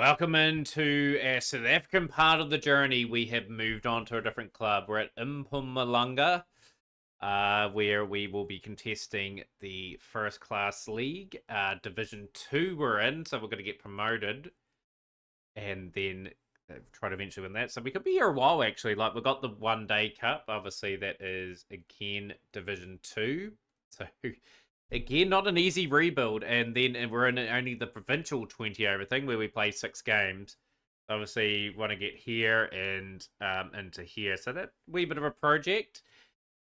Welcome into our South African part of the journey. We have moved on to a different club. We're at Mpumalanga, where we will be contesting the first class league. Division 2 we're in, so we're going to get promoted and then try to eventually win that. So we could be here a while, actually. Like, we've got the One Day Cup. Obviously, that is, again, Division 2. So again, not an easy rebuild, and then we're in only the provincial 20 over thing where we play 6 games. Obviously, want to get here and into here, so that wee bit of a project.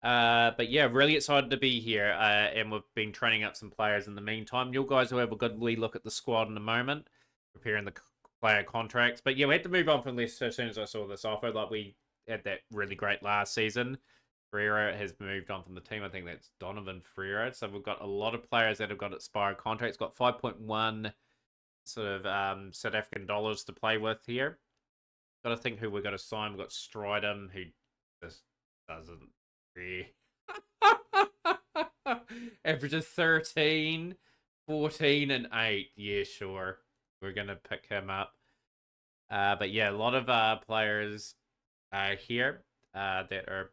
But yeah, really excited to be here, and we've been training up some players in the meantime. You guys will have a good wee look at the squad in a moment, preparing the player contracts. But yeah, we had to move on from this as soon as I saw this offer. Like, we had that really great last season. Ferreira has moved on from the team. I think that's Donovan Ferreira. So we've got a lot of players that have got expired contracts. Got 5.1 sort of South African dollars to play with here. Got to think who we're going to sign. We've got Stridham, who just doesn't really averages 13, 14, and 8. Yeah, sure. We're going to pick him up. But yeah, a lot of players here that are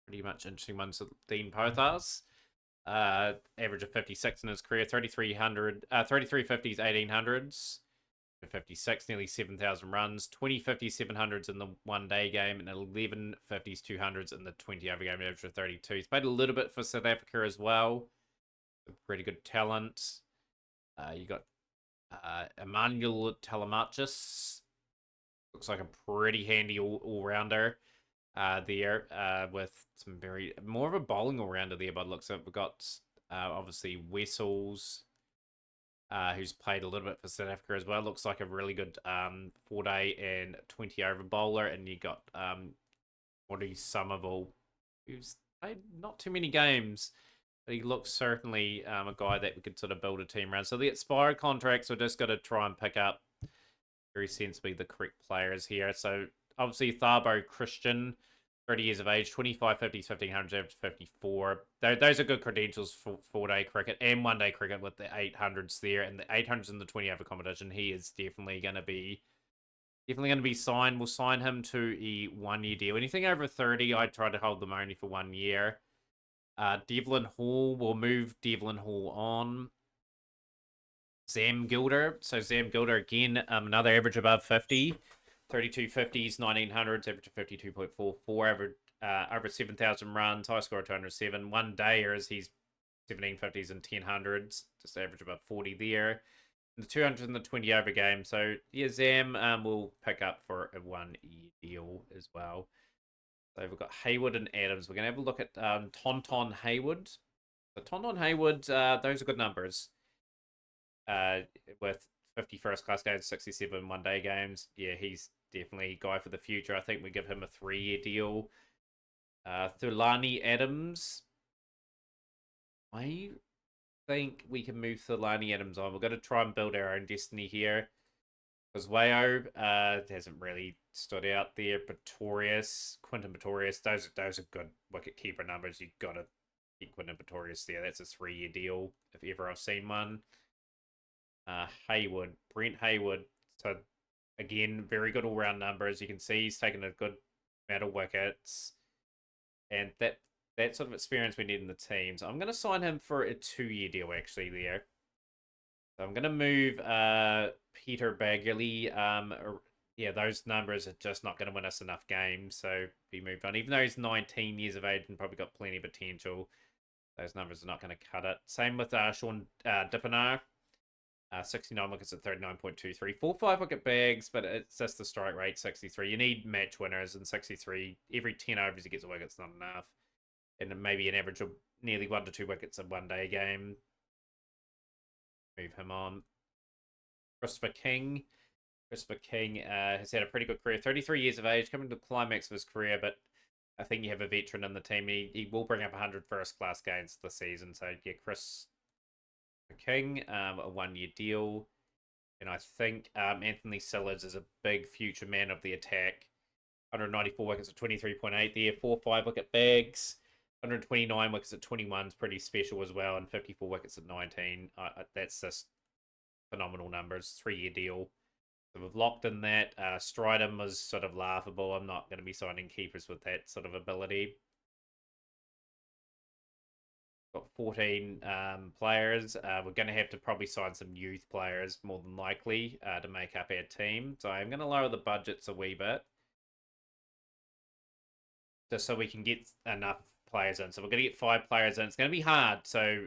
pretty much interesting ones. Dean Pothas, average of 56 in his career, 3,300, 3350s, 1800s, 56, nearly 7,000 runs, 20 50s, 700s in the one day game, and 11 50s, 200s in the 20 over game, average of 32. He's played a little bit for South Africa as well. Pretty good talent. You got Emmanuel Telemachus. Looks like a pretty handy all rounder there, with some more of a bowling all rounder there. But looks like we've got obviously Wessels, who's played a little bit for South Africa as well. Looks like a really good 4-day and 20 over bowler. And you got Morty Somerville, who's played not too many games, but he looks certainly a guy that we could sort of build a team around. So the expired contracts, we're just going to try and pick up very sensibly the correct players here. So obviously Thabo Christian, 30 years of age, 25, 50s, 1500s, average 54. Those are good credentials for 4-day cricket and 1-day cricket with the 800s there, and the 800s in the 20 over competition. He is definitely going to be signed. We'll sign him to a 1-year deal. Anything over 30, I'd try to hold them only for 1 year. Devlin Hall, we'll move Devlin Hall on. Sam Gilder. So Sam Gilder again, another average above 50. 32 50s, 1900s, average of 52.44, average over 7,000 runs, high score of 207. 1-dayers, he's 1750s and 1000s, just average about 40 there. And the 200 and the 20 over game. So yeah, Zam will pick up for a 1-year deal as well. So we've got Hayward and Adams. We're going to have a look at Tonton Hayward. So Tonton Hayward, those are good numbers. With 50 first class games, 67 1-day games. Yeah, he's definitely a guy for the future. I think we give him a 3-year deal. Thulani Adams. I think we can move Thulani Adams on. We're going to try and build our own destiny here. Because Wayo hasn't really stood out there. Quinton Pretorius, those are good wicket keeper numbers. You've got to keep Quinton Pretorius there. That's a 3-year deal, if ever I've seen one. Brent Hayward. So again, very good all-round numbers. You can see he's taken a good amount of wickets, and that sort of experience we need in the team. So I'm going to sign him for a 2-year deal actually there. So I'm going to move Peter Bagley. Yeah, those numbers are just not going to win us enough games, so be moved on. Even though he's 19 years of age and probably got plenty of potential, those numbers are not going to cut it. Same with Sean Dippenar. 69 wickets at 39.23. 4-5 wicket bags, but it's just the strike rate, 63. You need match winners, and 63. Every 10 overs he gets a wicket's not enough. And maybe an average of nearly 1 to 2 wickets a 1-day game. Move him on. Christopher King. Christopher King has had a pretty good career. 33 years of age, coming to the climax of his career, but I think you have a veteran in the team. He will bring up 100 first-class games this season. So, yeah, Chris King, a 1-year deal. And I think Anthony Sillars is a big future man of the attack. 194 wickets at 23.8 there. 4-5 wicket bags. 129 wickets at 21 is pretty special as well. And 54 wickets at 19. That's just phenomenal numbers. 3-year deal. So we've locked in that. Stridham was sort of laughable. I'm not going to be signing keepers with that sort of ability. Got 14 players. We're going to have to probably sign some youth players more than likely to make up our team. So I'm going to lower the budgets a wee bit just so we can get enough players in. So we're going to get 5 players in. It's going to be hard. So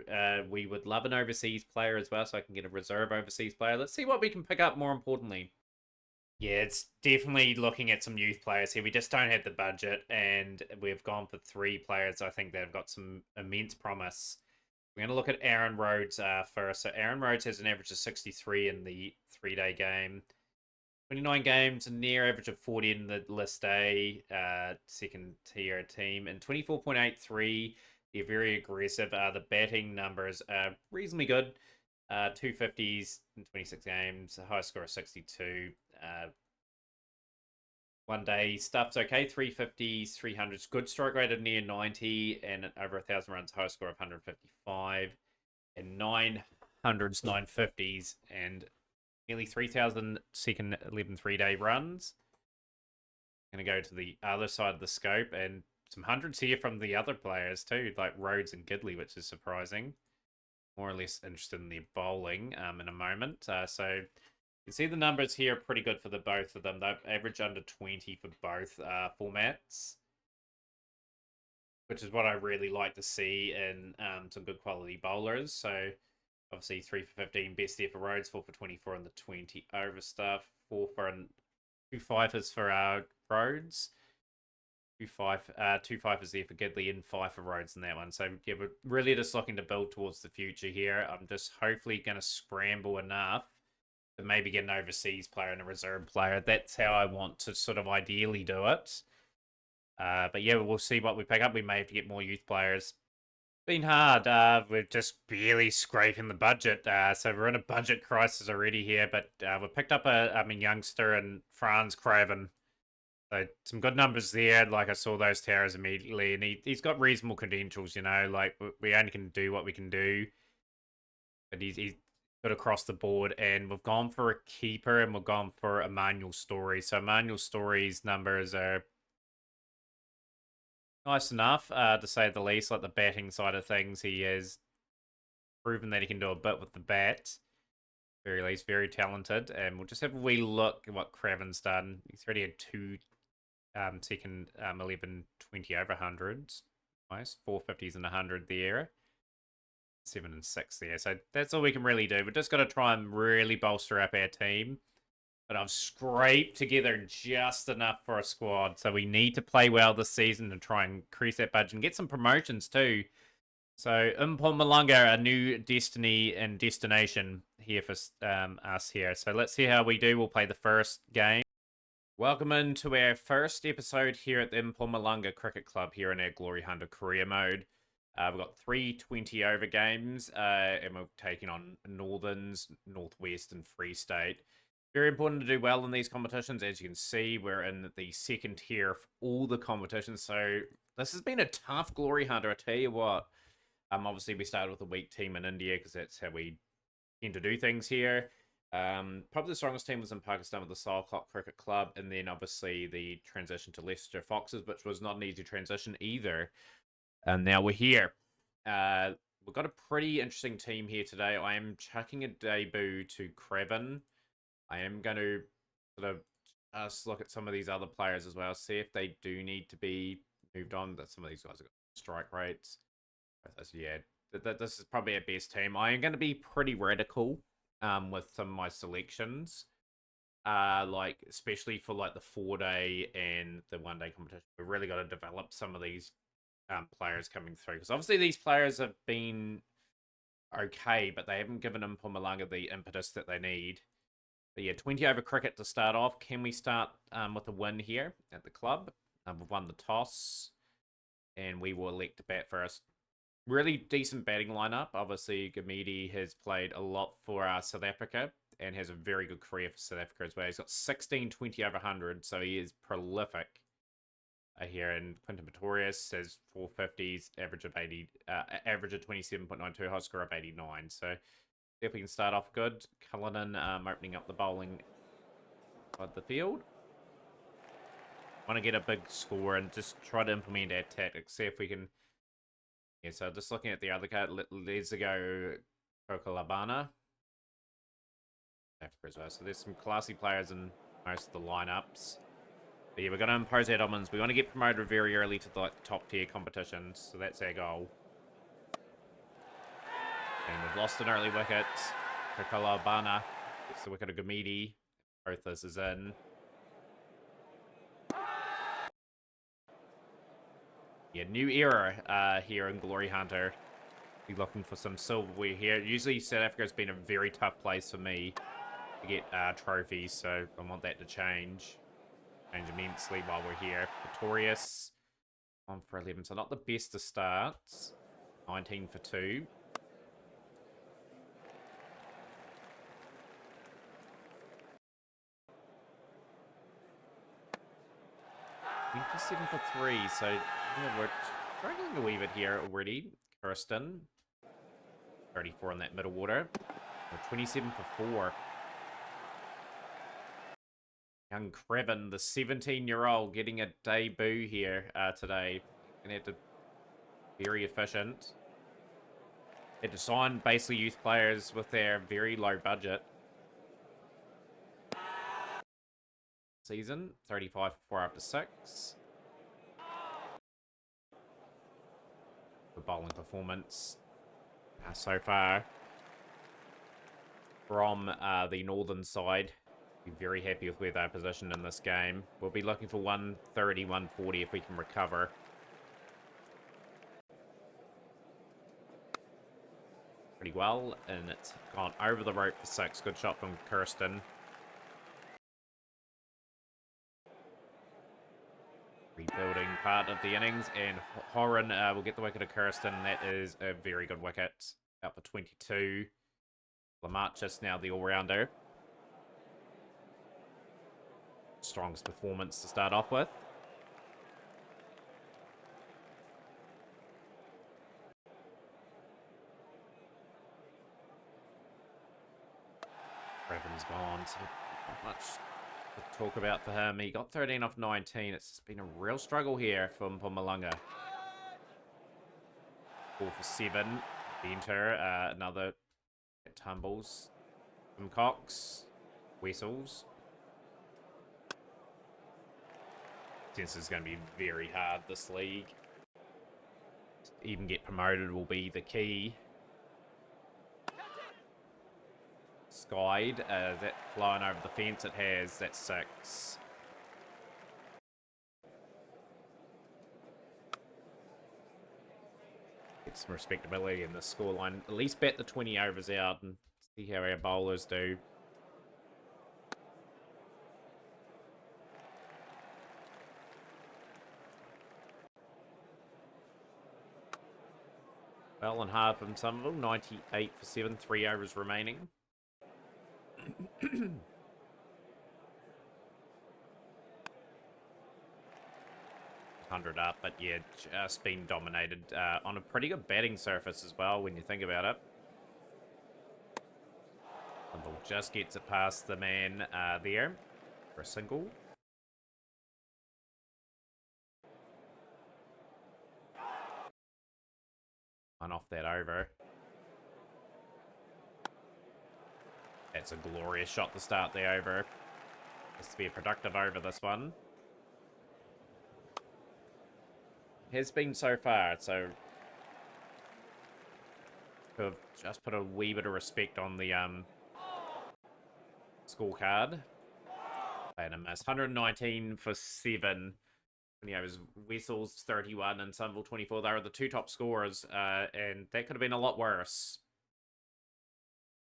we would love an overseas player as well, so I can get a reserve overseas player. Let's see what we can pick up more importantly. Yeah, it's definitely looking at some youth players here. We just don't have the budget, and we've gone for 3 players. I think they've got some immense promise. We're going to look at Aaron Rhodes first. So Aaron Rhodes has an average of 63 in the 3-day game. 29 games, a near average of 40 in the list A, second tier team, and 24.83. They're very aggressive. The batting numbers are reasonably good. 250s in 26 games, a high score of 62. 1-day stuff's okay. 350s, 300s, good strike rate of near 90, and over 1,000 runs, high score of 155, and 900s, 950s, and nearly 3,000 second 11 3-day runs. Going to go to the other side of the scope, and some hundreds here from the other players too, like Rhodes and Gidley, which is surprising. More or less interested in their bowling in a moment. So you can see the numbers here are pretty good for the both of them. They've averaged under 20 for both formats, which is what I really like to see in some good quality bowlers. So obviously 3 for 15, best there for Rhodes, 4 for 24 in the 20 over stuff, 4 for 2 fifers for Rhodes. 2 fifers there for Gidley and 5 for Rhodes in that one. So yeah, we're really just looking to build towards the future here. I'm just hopefully going to scramble enough to maybe get an overseas player and a reserve player. That's how I want to sort of ideally do it. But yeah, we'll see what we pick up. We may have to get more youth players. Been hard. We're just barely scraping the budget. So we're in a budget crisis already here. But we picked up a youngster in Franz Craven. So some good numbers there. Like I saw those towers immediately, and he's got reasonable credentials. You know, like we only can do what we can do, but he's good across the board. And we've gone for a keeper, and we've gone for Emmanuel Story. So Emmanuel Story's numbers are nice enough, to say the least. Like the batting side of things, he has proven that he can do a bit with the bat. Very least, very talented. And we'll just have a wee look at what Craven's done. He's already had 2 second 11 20 over hundreds. Nice. 450s and 100 there. 7 and 6 there. So that's all we can really do. We've just got to try and really bolster up our team. But I've scraped together just enough for a squad. So we need to play well this season and try and increase that budget and get some promotions too. So Mpumalanga, a new destiny and destination here for us here. So let's see how we do. We'll play the first game. Welcome into our first episode here at the Mpumalanga Cricket Club here in our Glory Hunter career mode. We've got 3 20 over games, and we're taking on Northerns, Northwest, and Free State. Very important to do well in these competitions. As you can see, we're in the second tier of all the competitions, so this has been a tough Glory Hunter, I tell you what. Obviously, we started with a weak team in India because that's how we tend to do things here. Probably the strongest team was in Pakistan with the Salcott Cricket Club, and then obviously the transition to Leicester Foxes, which was not an easy transition either. And now we're here. We've got a pretty interesting team here today. I am chucking a debut to Craven. I am going to sort of just look at some of these other players as well, see if they do need to be moved on. That some of these guys have got strike rates. Yeah, this is probably our best team. I am going to be pretty radical with some of my selections. Like especially for like the 4-day and the 1-day competition. We've really got to develop some of these players coming through. Because obviously these players have been okay, but they haven't given Mpumalanga the impetus that they need. But yeah, 20 over cricket to start off. Can we start with a win here at the club? We've won the toss, and we will elect to bat first. Really decent batting lineup. Obviously, Gamidi has played a lot for South Africa and has a very good career for South Africa as well. He's got 16 20 over 100, so he is prolific here. And Quinton Pretorius has 450s, average of 80, average of 27.92, high score of 89. So if we can start off good. Cullinan opening up the bowling on the field. Want to get a big score and just try to implement our tactics. See if we can. Yeah, so just looking at the other card, let's go Kokalabana. Africa as well. So there's some classy players in most of the lineups. But yeah, we're going to impose our dominance. We want to get promoted very early to the top tier competitions. So that's our goal. And we've lost an early wicket. Kokalabana gets the wicket of Gamidi. Both this is in. Yeah, new era here in Glory Hunter. Be looking for some silverware here. Usually South Africa's been a very tough place for me to get trophies, so I want that to change. Change immensely while we're here. Pretorius on for 11, so not the best to start. 19 for 2. For 3, so yeah, we're struggling a wee bit here already. Kirsten, 34 in that middle order. We're 27 for 4. Young Krevin, the 17-year-old, getting a debut here today. Gonna have to be very efficient. Had to sign basically youth players with their very low budget. Season, 35 for 4 after 6. The bowling performance so far from the northern side. Be very happy with where they're positioned in this game. We'll be looking for 130, 140 if we can recover. Pretty well, and it's gone over the rope for 6. Good shot from Kirsten. Rebuilding part of the innings, and Horan will get the wicket of Kirsten. That is a very good wicket. Out for 22. Lamarchus now the all-rounder. Strongest performance to start off with. Revan's gone, so not much to talk about for him. He got 13 off 19. It's been a real struggle here for Mpumalanga. 4 for 7. Enter another tumbles. From Cox. Whistles. This is going to be very hard, this league. To even get promoted will be the key. Skied, that flying over the fence it has, that's 6. Get some respectability in the scoreline. At least bet the 20 overs out and see how our bowlers do. Well and hard from some of them. 98 for 7, 3 overs remaining. 100 up, but yeah, just been dominated on a pretty good batting surface as well when you think about it. The ball just gets it past the man there for a single. One off that over. That's a glorious shot to start the over. Has to be a productive over, this one. Has been so far, so have just put a wee bit of respect on the scorecard. And a miss. 119 for 7. It was Wessels 31 and Sunville 24. They were the 2 top scorers, and that could have been a lot worse.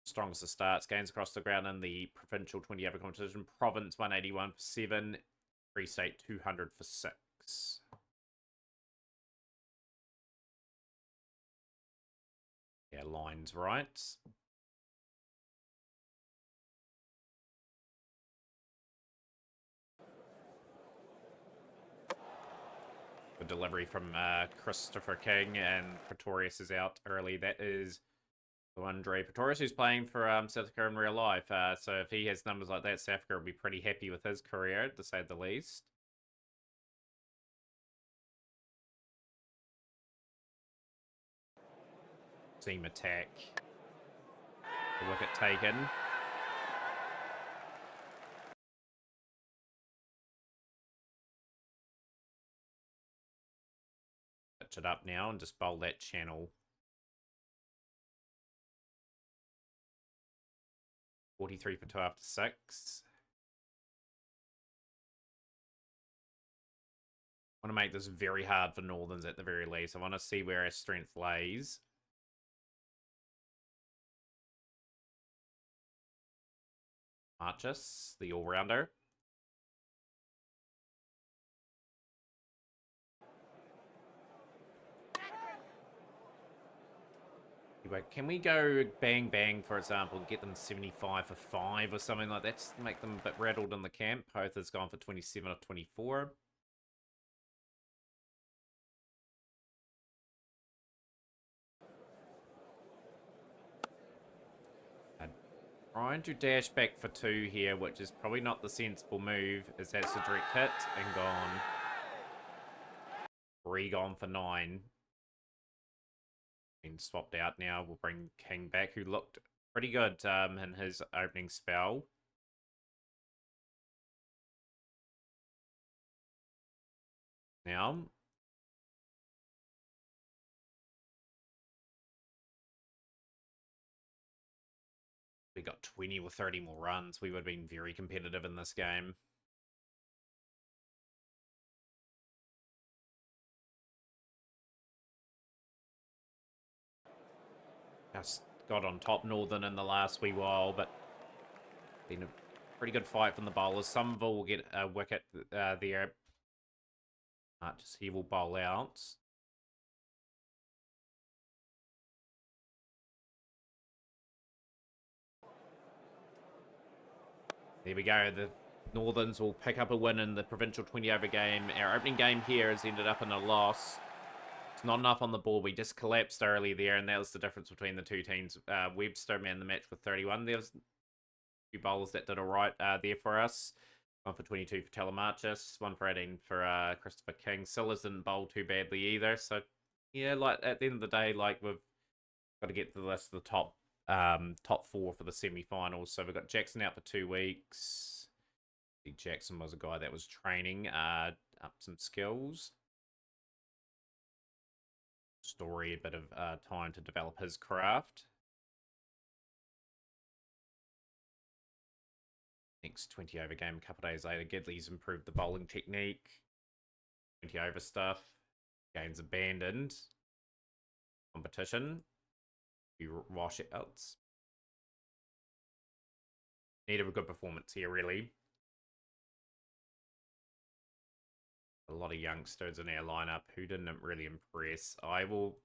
Strongest of starts, gains across the ground in the provincial 20 over competition. Province 181 for 7. Free State 200 for 6. Yeah, lines right. The delivery from Christopher King, and Pretorius is out early. That is So Andre Pretorius, who's playing for South Africa in real life. So if he has numbers like that, South Africa will be pretty happy with his career, to say the least. Team attack. The wicket taken. Pitch it up now and just bowl that channel. 43 for 2 after 6. I want to make this very hard for Northerns at the very least. I want to see where our strength lays. Marchus, the all-rounder. Can we go bang bang, for example, get them 75 for 5 or something like that? Just to make them a bit rattled in the camp. Hoth has gone for 27 or 24. Trying to dash back for 2 here, which is probably not the sensible move, as that's a direct hit and gone. 3 gone for 9. Been swapped out now. We'll bring King back, who looked pretty good in his opening spell. Now, we got 20 or 30 more runs. We would have been very competitive in this game. Just got on top Northern in the last wee while, but been a pretty good fight from the bowlers. Somerville will get a wicket there. Just he will bowl out. There we go. The Northerns will pick up a win in the provincial 20 over game. Our opening game here has ended up in a loss. It's not enough on the board. We just collapsed early there, and that was the difference between the two teams. Webster man the match with 31. There was a few bowlers that did all right there for us. 1 for 22 for Telemarchus, 1 for 18 for Christopher King. Sillers didn't bowl too badly either. So, yeah, like at the end of the day, like we've got to get to the list of the top 4 for the semi-finals. So we've got Jackson out for 2 weeks. I think Jackson was a guy that was training up some skills. Story, a bit of time to develop his craft. Next 20 over game a couple of days later. Gidley's improved the bowling technique. 20 over stuff. Games abandoned. Competition. Few washouts. Need a good performance here, really. A lot of youngsters in our lineup who didn't really impress. I will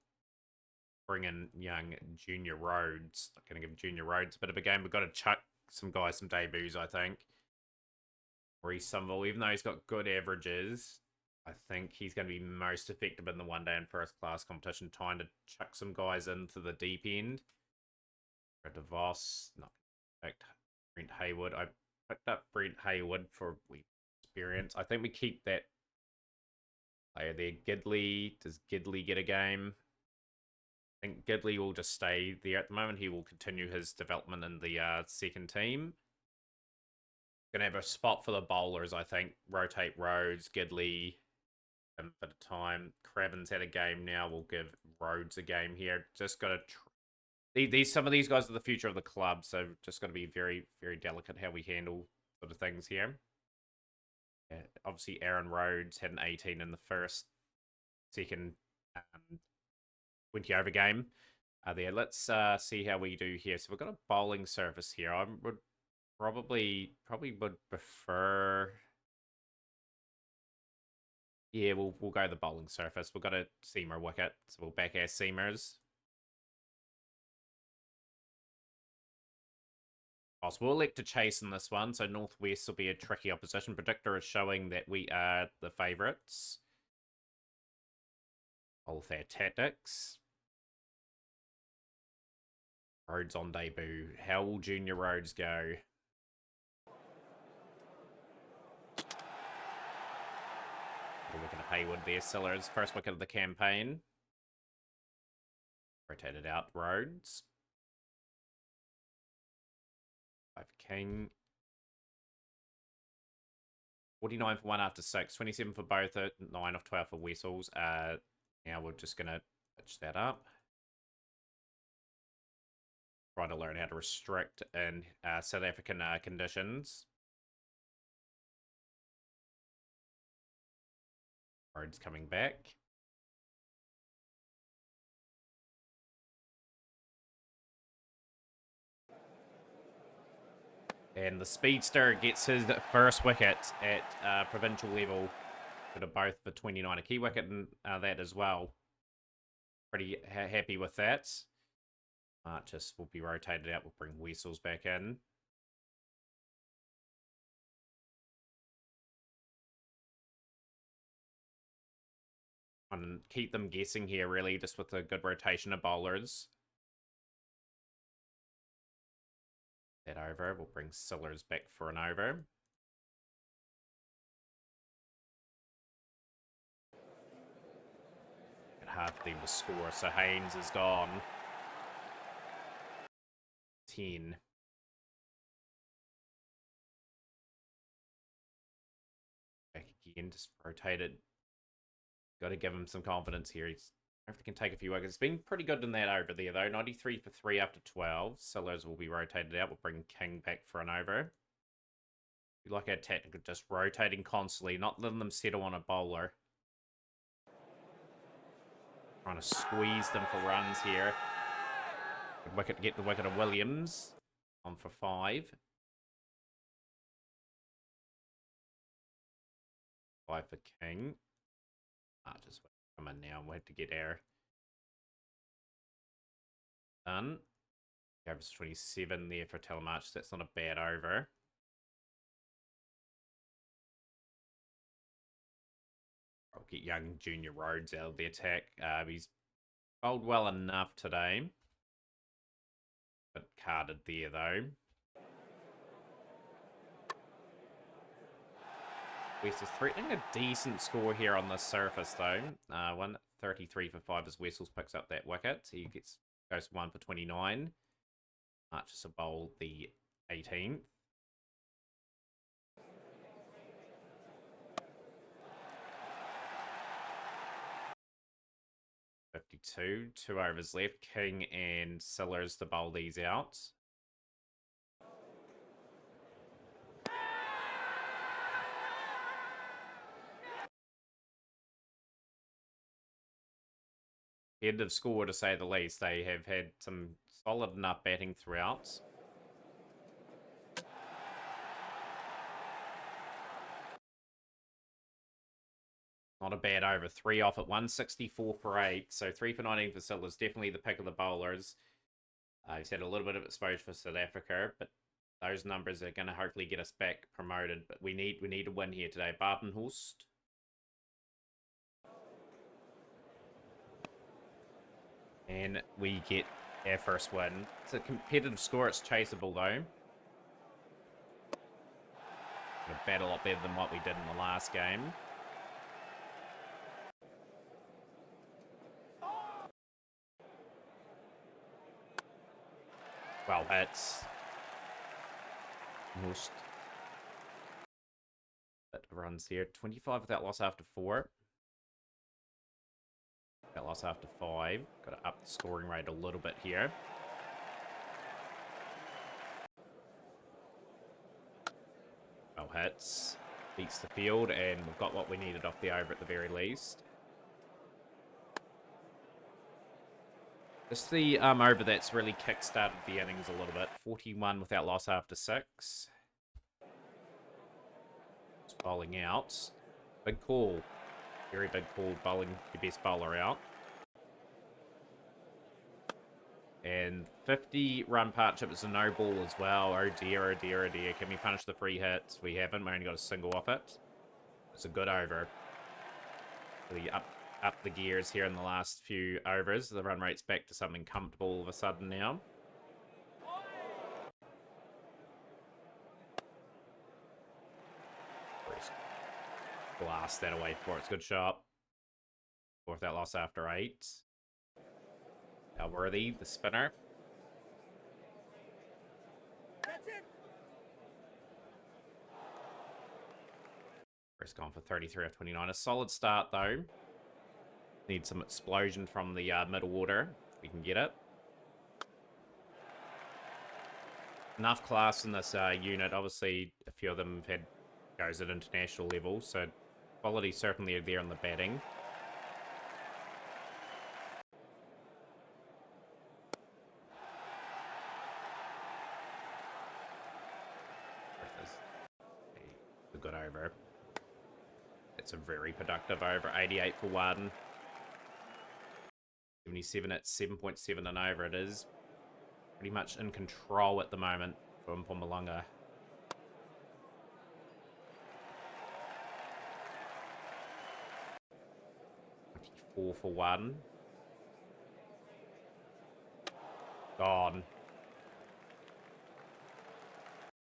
bring in young Junior Rhodes. Not going to give Junior Rhodes a bit of a game. We've got to chuck some guys some debuts, I think. Reece Somerville, even though he's got good averages, I think he's going to be most effective in the one day and first class competition, trying to chuck some guys into the deep end. DeVos, not picked Brent Haywood. I picked up Brent Haywood for experience. I think we keep that player there. Gidley, does Gidley get a game? I think Gidley will just stay there at the moment. He will continue his development in the second team. Gonna have a spot for the bowlers, I think. Rotate Rhodes, Gidley, a bit of time. Craven's had a game now. We'll give Rhodes a game here. Just got to... Some of these guys are the future of the club, so just got to be very, very delicate how we handle sort of things here. Yeah, obviously, Aaron Rhodes had an 18 in the second 20 over game. There, let's see how we do here. So we've got a bowling surface here. I would probably would prefer. Yeah, we'll go the bowling surface. We've got a seamer wicket, so we'll back our seamers. We'll elect to chase in this one, so Northwest will be a tricky opposition. Predictor is showing that we are the favourites. All with our tactics. Rhodes on debut. How will Junior Rhodes go? Wicket of Hayward there. Sillers, first wicket of the campaign. Rotated out Rhodes. 5 King. 49 for 1 after 6. 27 for both. 9 of 12 for Wessels. Now we're just going to pitch that up. Try to learn how to restrict in South African conditions. Rhodes coming back. And the speedster gets his first wicket at provincial level. Could have both for 29. A key wicket and that as well. Pretty happy with that. Marchus will be rotated out. We'll bring Wessels back in. And keep them guessing here, really, just with a good rotation of bowlers. That over. We'll bring Sillers back for an over. Hard for them to score, so Haynes is gone. 10. Back again, just rotated. Got to give him some confidence here. He's if he can take a few wickets. It's been pretty good in that over there, though. 93 for 3 after 12. Sillers will be rotated out. We'll bring King back for an over. We like our tactical, just rotating constantly, not letting them settle on a bowler. Trying to squeeze them for runs here. Good wicket to get the wicket of Williams. On for 5. 5 for King. Just come in now and we'll have to get our done. Overs 27 there for Telemarch. That's not a bad over. I'll get young Junior Rhodes out of the attack. He's bowled well enough today. But carded there, though. West is threatening a decent score here on the surface, though. 133 for 5 as Wessels picks up that wicket. He goes 1 for 29. Marches a bowl the 18th. .52, 2 overs left. King and Sillers to bowl these out. Head of score, to say the least. They have had some solid enough batting throughout. Not a bad over. 3 off at 164 for 8. So 3 for 19 for Sillers. Definitely the pick of the bowlers. He's had a little bit of exposure for South Africa, but those numbers are going to hopefully get us back promoted. But we need a win here today. Bartenhorst. And we get our first win. It's a competitive score. It's chaseable, though. A battle a lot better than what we did in the last game. Well, it's most runs here. 25 without loss after 4. Without loss after 5. Got to up the scoring rate a little bit here. Well hits. Beats the field, and we've got what we needed off the over at the very least. Just the over that's really kick-started the innings a little bit. 41 without loss after 6. Just bowling out. Big call. Very big call, bowling your best bowler out. And 50-run partnership is a no ball as well. Oh dear, oh dear, oh dear. Can we punish the free hits? We haven't. We only got a single off it. It's a good over. Really up the gears here in the last few overs. The run rate's back to something comfortable all of a sudden now. blast that away for it. It's a good shot. Fourth that loss after 8. Worthy, the spinner. First gone for 33 of 29. A solid start, though. Need some explosion from the middle order. If we can get it. Enough class in this unit. Obviously, a few of them have had goes at international level, so quality certainly there on the batting. A good over. It's a very productive over. 88 for one. 77 at 7.7 and over. It is pretty much in control at the moment for Mpumalanga. Four for one. Gone.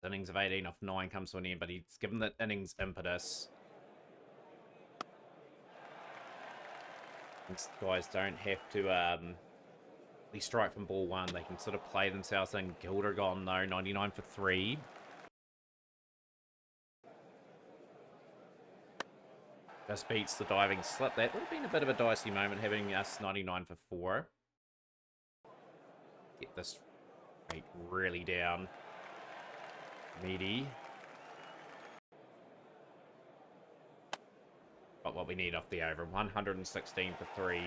Innings of 18 off 9 comes to an end, but he's given that innings impetus. These guys don't have to strike from ball 1. They can sort of play themselves in. Gilder gone though, 99 for 3. Just beats the diving slip. That would have been a bit of a dicey moment having us 99 for 4. Get this rate really down. Meaty. But what we need off the over. 116 for 3.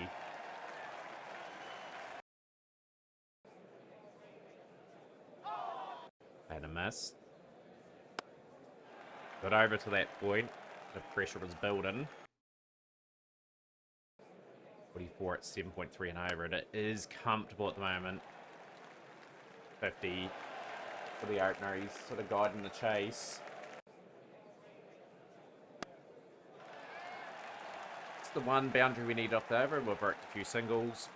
And a miss. Got over to that point. The pressure was building. 44 at 7.3 and over. And it is comfortable at the moment. 50 for the opener. He's sort of guiding the chase. It's the one boundary we need off the over. We've worked a few singles.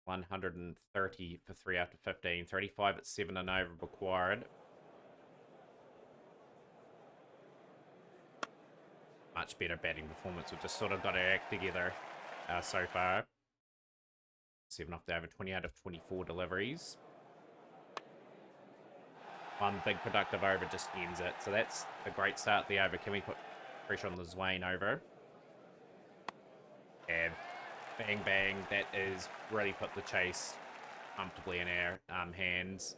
130 for 3 after 15. 35 at 7 and over required. Much better batting performance. We've just sort of got our act together so far. 7 off the over. 28 of 24 deliveries. One big productive over just ends it. So that's a great start at the over. Can we put pressure on the Zwain over? Yeah. Bang, bang. That is really put the chase comfortably in our hands.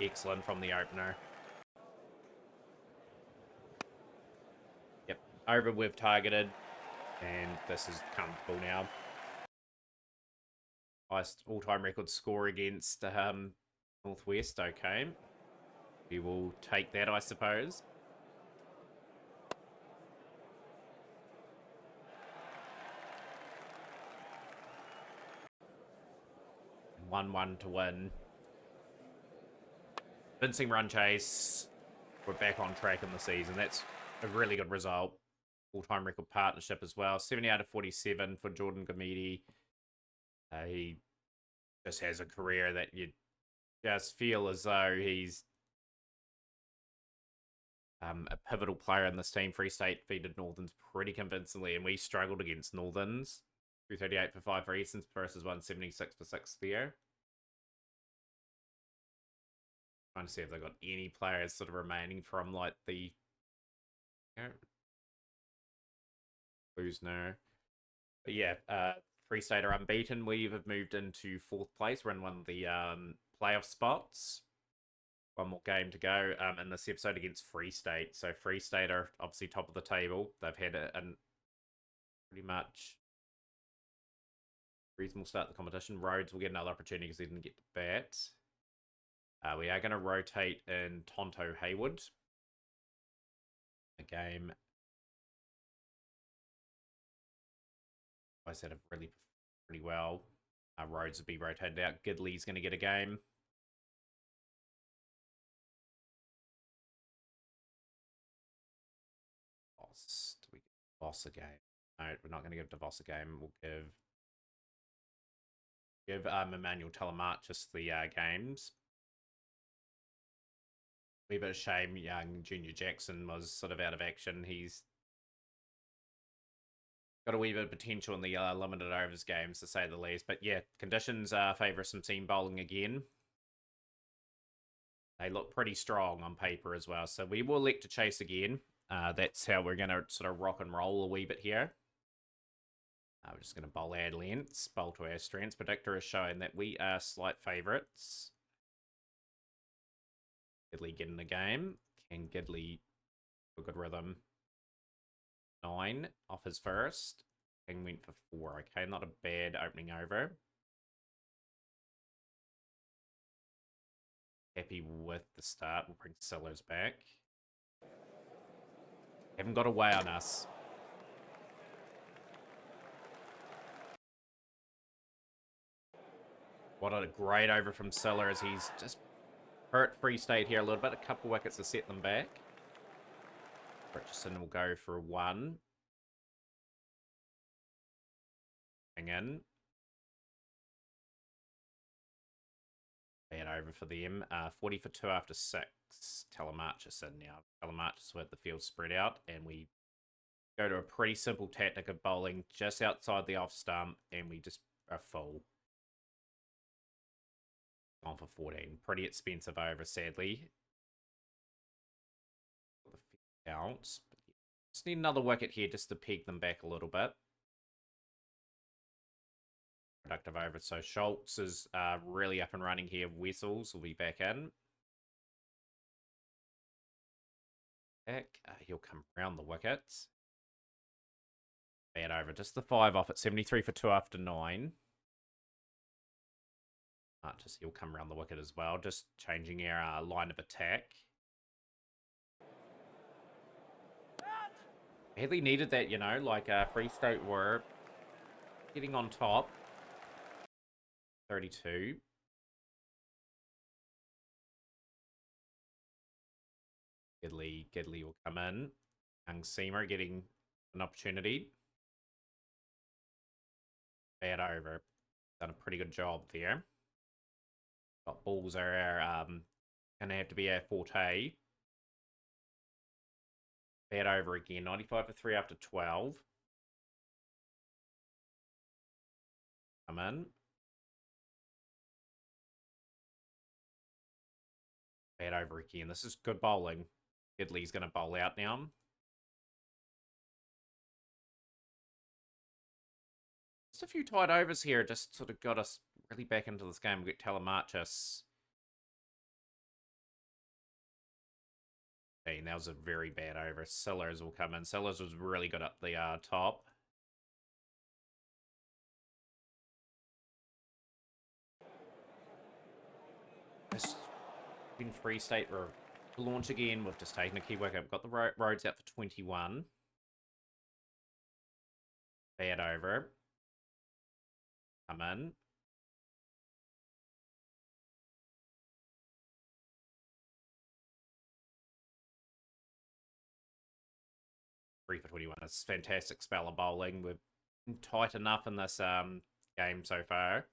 Excellent from the opener. Yep. Over we've targeted. And this is comfortable now. Highest all-time record score against Northwest. Okay. We will take that, I suppose. 1-1 to win. Convincing run chase. We're back on track in the season. That's a really good result. All-time record partnership as well. 70 out of 47 for Jordan Gamidi. He just has a career that you just feel as though he's a pivotal player in this team. Free State defeated Northerns pretty convincingly, and we struggled against Northerns. 238 for 5 for Easton versus 176 for 6 there. Trying to see if they've got any players sort of remaining from like the who's no. But yeah, Free State are unbeaten. We have moved into 4th place. We're in one of the playoff spots. One more game to go in this episode against Free State. So Free State are obviously top of the table. They've had a pretty much reasonable start to the competition. Rhodes will get another opportunity because he didn't get to bat. We are going to rotate in Tonto Haywood. A game I said have really pretty well. Rhodes will be rotated out. Gidley's going to get a game. Boss. Do we give Boss a game? No, we're not going to give DeVos a game. We'll give Emmanuel Telemarchus the games. Wee bit of shame young Junior Jackson was sort of out of action. He's got a wee bit of potential in the limited overs games, to say the least. But yeah, conditions favour some seam bowling again. They look pretty strong on paper as well. So we will elect to chase again. That's how we're going to sort of rock and roll a wee bit here. We're just going to bowl ad lengths, bowl to our strengths. Predictor is showing that we are slight favourites. Gidley getting the game. Can Gidley a good rhythm? 9 off his first. King went for 4. Okay, not a bad opening over. Happy with the start. We'll bring Sellers back. Haven't got away on us. What a great over from Sellers. He's just hurt Free State here a little bit. A couple wickets to set them back. Richardson will go for 1. Hang in. Bad over for them. 40 for 2 after 6. Telemarchus in now. Telemarchus with the field spread out. And we go to a pretty simple tactic of bowling just outside the off stump. And we just are full. On for 14. Pretty expensive over, sadly. The counts. Just need another wicket here just to peg them back a little bit. Productive over. So Schultz is really up and running here. Wessels will be back in. Back. He'll come around the wickets. Bad over. Just the 5 off at 73 for 2 after 9. He'll come around the wicket as well. Just changing our line of attack. Badly needed that, you know, like Free State were getting on top. 32. Gidley will come in. Young Seamer getting an opportunity. Bad over. Done a pretty good job there. Got balls are our, going to have to be our forte. Bad over again. 95 for 3 after 12. Come in. Bad over again. This is good bowling. Gidley's going to bowl out now. Just a few tight overs here. Just sort of got us really back into this game. We get Telemarchus. Okay, that was a very bad over. Sellers will come in. Sellers was really good up the top. Just in Free State launch again. We've just taken a key wicket. We've got the roads out for 21. Bad over. Come in. For 21. It's a fantastic spell of bowling. We're tight enough in this game so far.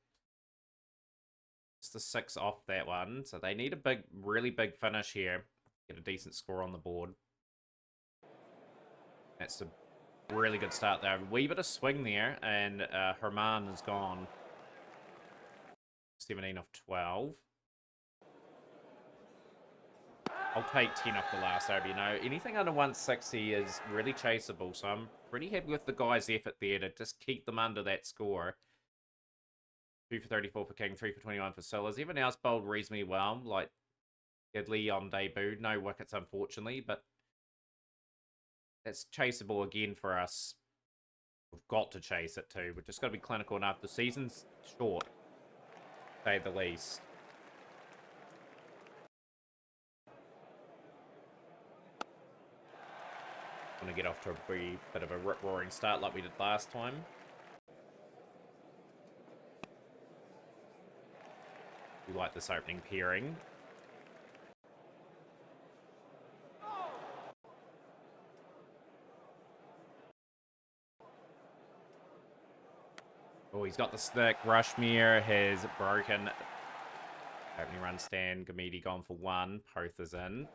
It's the 6 off that one. So they need a really big finish here. Get a decent score on the board. That's a really good start there. A wee bit of swing there. And Herman is gone. 17 off 12. I'll take 10 off the last over, you know. Anything under 160 is really chaseable, so I'm pretty happy with the guys' effort there to just keep them under that score. 2 for 34 for King, 3 for 21 for Sellers. Everyone else bowled reasonably well, like Gidley on debut. No wickets, unfortunately, but that's chaseable again for us. We've got to chase it too. We've just got to be clinical enough. The season's short, to say the least. Want to get off to a bit of a rip-roaring start like we did last time. We like this opening pairing. Oh, he's got the stick. Rushmere has broken. Opening run stand. Gamidi gone for 1. Poth is in.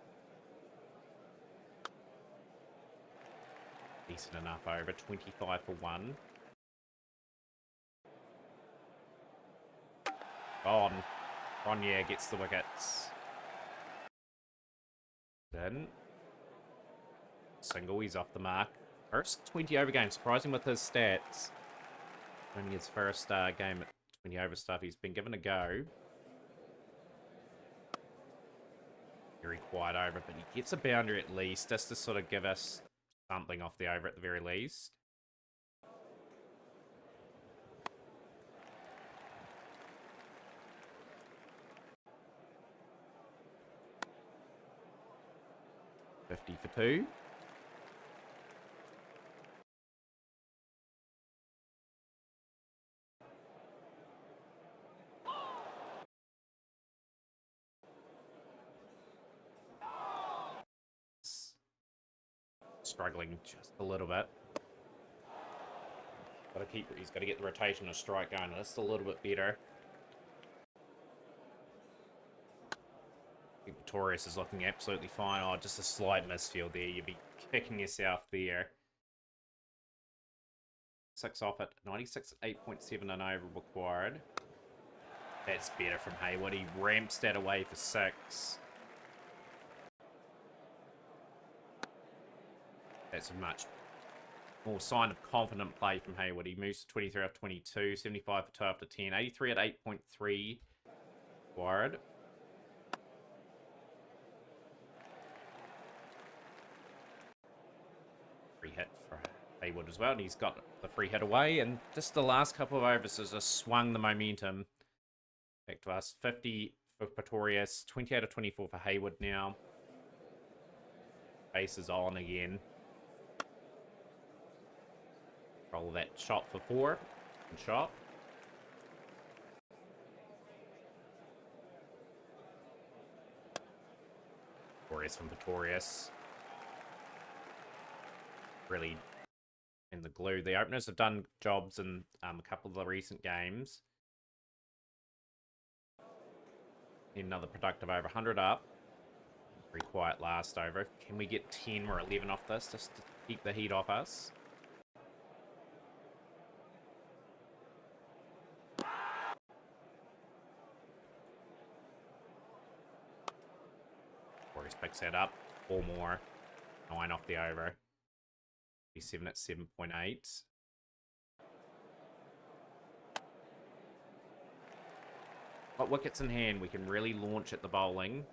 Decent enough over. 25 for 1. On. Ronye gets the wickets. Then. Single, he's off the mark. First 20 over game, surprising with his stats. Only his first game at 20 over stuff. He's been given a go. Very quiet over, but he gets a boundary at least, just to sort of give us something off the over at the very least. $50 for 2. Struggling just a little bit. He's got to get the rotation of strike going. That's a little bit better. I think Pretorius is looking absolutely fine. Oh, just a slight misfield there. You'd be kicking yourself there. 6 off at 96 at 8.7 and over required. That's better from Hayward. He ramps that away for 6. That's a much more sign of confident play from Hayward. He moves to 23 off 22, 75 for 2 after 10, 83 at 8.3 required. Free hit for Hayward as well, and he's got the free hit away, and just the last couple of overs has just swung the momentum back to us. 50 for Pretorius, 28 of 24 for Hayward now. Base is on again. Roll that shot for 4. Good shot. Pretorius from Pretorius. Really in the glue. The openers have done jobs in a couple of the recent games. Need another productive over. 100 up. Very quiet last over. Can we get 10 or 11 off this just to keep the heat off us? Picks that up. 4 more. 9 off the over. 7 at 7.8. Got wickets in hand. We can really launch at the bowling.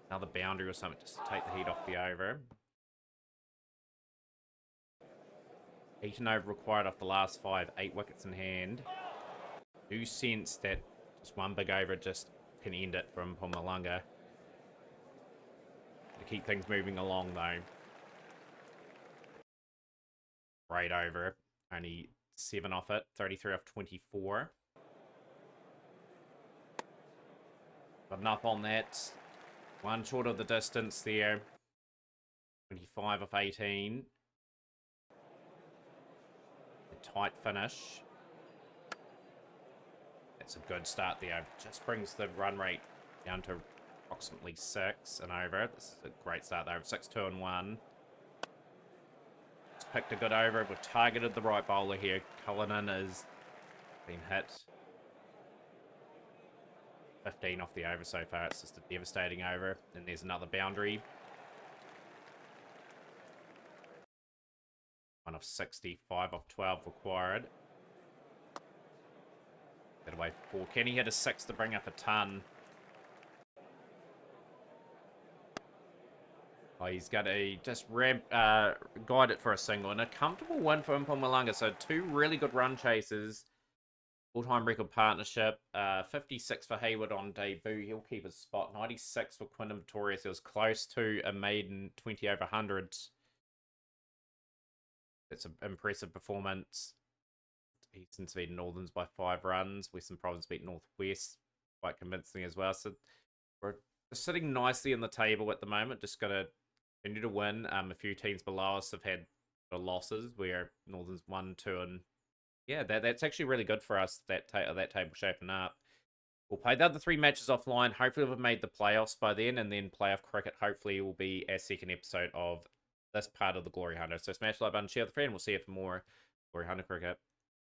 Another boundary or something just to take the heat off the over. 8 and over required off the last 5. 8 wickets in hand. Do sense that just one big over just can end it from Mpumalanga. To keep things moving along though. Right over. Only 7 off it. 33 off 24. Got enough on that. 1 short of the distance there. 25 off 18. A tight finish. That's a good start there. Just brings the run rate down to approximately 6 and over. This is a great start there. 6, 2 and 1. Just picked a good over. We've targeted the right bowler here. Cullinan has been hit. 15 off the over so far. It's just a devastating over. And there's another boundary. 1 off 60. 5 off 12 required. Get away for 4. Can he hit a 6 to bring up a ton? Oh, he's got a just guide it for a single. And a comfortable win for Mpumalanga. So 2 really good run chases. All-time record partnership. 56 for Hayward on debut. He'll keep his spot. 96 for Quinton Pretorius. It was close to a maiden 20 over 100. It's an impressive performance. Eastern's beaten Northerns by 5 runs. Western Province beat Northwest quite convincing as well. So we're sitting nicely in the table at the moment. Just got to continue to win. A few teams below us have had losses where Northern's 1, 2, and yeah, that's actually really good for us, that table shaping up. We'll play the other 3 matches offline. Hopefully we've made the playoffs by then, and then playoff cricket hopefully will be our second episode of That's part of the Glory Hunter. So smash the like button, share with a friend. We'll see you for more Glory Hunter cricket.